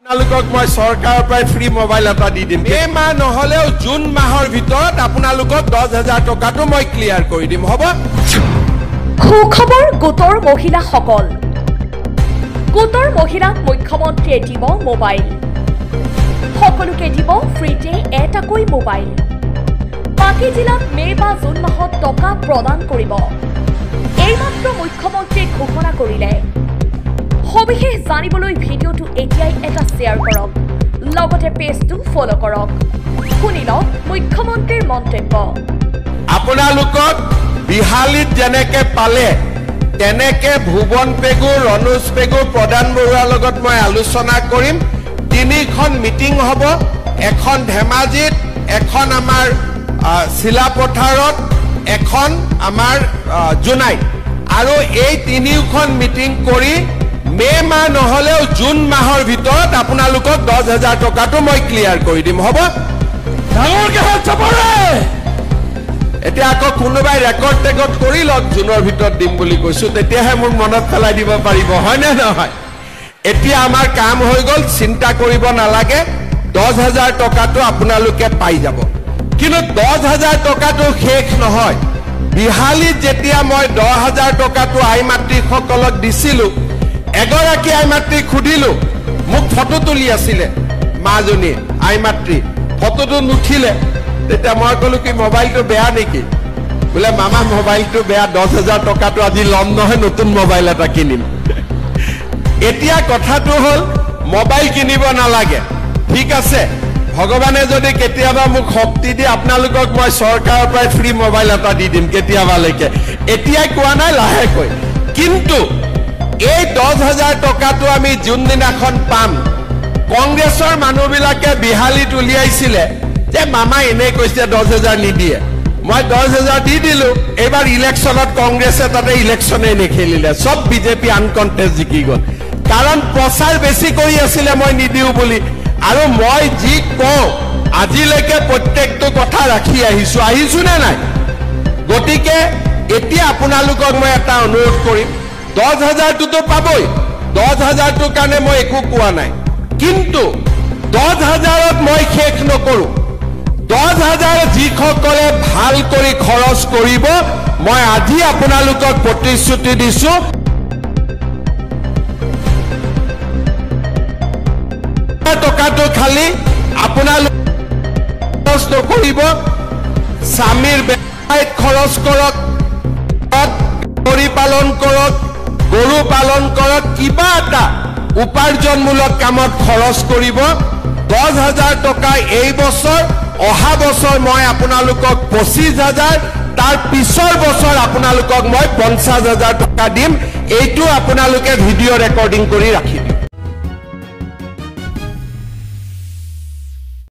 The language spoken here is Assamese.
আপোনালোকক মই চৰকাৰৰ পৰা ফ্ৰী মোবাইল এটা দি দিম। এই মাহ নহলেও জুন মাহৰ ভিতৰত আপোনালোকক 10,000 টকাটো মই ক্লিয়াৰ কৰি দিম, হ'ব? সুখবৰ গোটৰ মহিলাসকল। গোটৰ মহিলাক মুখ্যমন্ত্ৰীয়ে দিব মোবাইল। সকলোকে দিব ফ্ৰীতে এটাকৈ মোবাইল। বাকী জিলাত মে বা জুন মাহত টকা প্ৰদান কৰিব। এইমাত্ৰ মুখ্যমন্ত্ৰীয়ে ঘোষণা কৰিলে। সবিশেষ জানিবলৈ ভিডিঅ'টো এতিয়াই এটা শ্বেয়াৰ কৰক, লগতে পেজটো ফলো কৰক। শুনি লওক মুখ্যমন্ত্ৰীৰ মন্তব্য। আপোনালোকক বিহালীত যেনেকে পালে তেনেকে ভুৱন পেগু, ৰণোজ পেগু, প্ৰধান বৰুৱাৰ লগত মই আলোচনা কৰিম। 3খন মিটিং হ'ব, এখন ধেমাজিত, এখন আমাৰ চিলাপথাৰত, এখন আমাৰ জোনাইত। আৰু এই 3খন মিটিং কৰি মে মাহ নহলেও জুন মাহৰ ভিতৰত আপোনালোকক 10,000 টকাটো মই ক্লিয়াৰ কৰি দিম, হ'ব? ডাঙৰকে হাত চাপৰে। এতিয়া আকৌ কোনোবাই ৰেকৰ্ড টেকৰ্ড কৰি লওক, জুনৰ ভিতৰত দিম বুলি কৈছো, তেতিয়াহে মোৰ মনত পেলাই দিব পাৰিব, হয় নে নহয়? এতিয়া আমাৰ কাম হৈ গ'ল, চিন্তা কৰিব নালাগে, 10,000 টকাটো আপোনালোকে পাই যাব। কিন্তু 10,000 টকাটো শেষ নহয়। বিহালীত যেতিয়া মই 10,000 টকাটো আই মাতৃসকলক দিছিলো, এগৰাকী আই মাতৃক সুধিলো, মোক ফটো তুলি আছিলে মাজনী আই মাতৃ, ফটোটো নুঠিলে। তেতিয়া মই কলো কি মোবাইলটো বেয়া নেকি? বোলে মামা মোবাইলটো বেয়া, 10,000 টকাটো আজি ল'ম নহয়, নতুন মোবাইল এটা কিনিম। এতিয়া কথাটো হ'ল মোবাইল কিনিব নালাগে, ঠিক আছে? ভগৱানে যদি কেতিয়াবা মোক শক্তি দিয়ে আপোনালোকক মই চৰকাৰৰ পৰা ফ্ৰী মোবাইল এটা দি দিম কেতিয়াবালৈকে। এতিয়াই কোৱা নাই, লাহেকৈ। কিন্তু এই 10,000 টকাটো আমি যোনদিনাখন পাম, কংগ্ৰেছৰ মানুহবিলাকে বিহালীত উলিয়াইছিলে যে মামা এনে কৈছে 10,000 নিদিয়ে। মই 10,000 দি দিলো। এইবাৰ ইলেকশ্যনত কংগ্ৰেছে তাতে ইলেকশ্যনে নেখেলিলে, চব বিজেপি আনকণ্টেষ্ট জিকি গ'ল। কাৰণ প্ৰচাৰ বেছি কৰি আছিলে মই নিদিও বুলি। আৰু মই যি কওঁ আজিলৈকে প্ৰত্যেকটো কথা ৰাখি আহিছো নে নাই? গতিকে এতিয়া আপোনালোকক মই এটা অনুৰোধ কৰিম, 10,000টোতো পাবই, 10,000টোৰ কাৰণে মই একো কোৱা নাই। কিন্তু 10,000ত মই শেষ নকৰো। 10,000 যিসকলে ভাল কৰি খৰচ কৰিব, মই আজি আপোনালোকক প্ৰতিশ্ৰুতি দিছো, টকাটো খালি আপোনালোক খৰচ নকৰিব, স্বামীৰ ব্যৱসায়ত খৰচ কৰক, গাহৰি পালন কৰক, গৰু পালন কৰক, কিবা এটা উপাৰ্জনমূলক কামত খৰচ কৰিব। 10,000 টকা এই বছৰ, অহা বছৰ মই আপোনালোকক 25,000, তাৰ পিছৰ বছৰ আপোনালোকক মই 50,000 টকা দিম। এইটো আপোনালোকে ভিডিঅ' ৰেকৰ্ডিং কৰি ৰাখিব।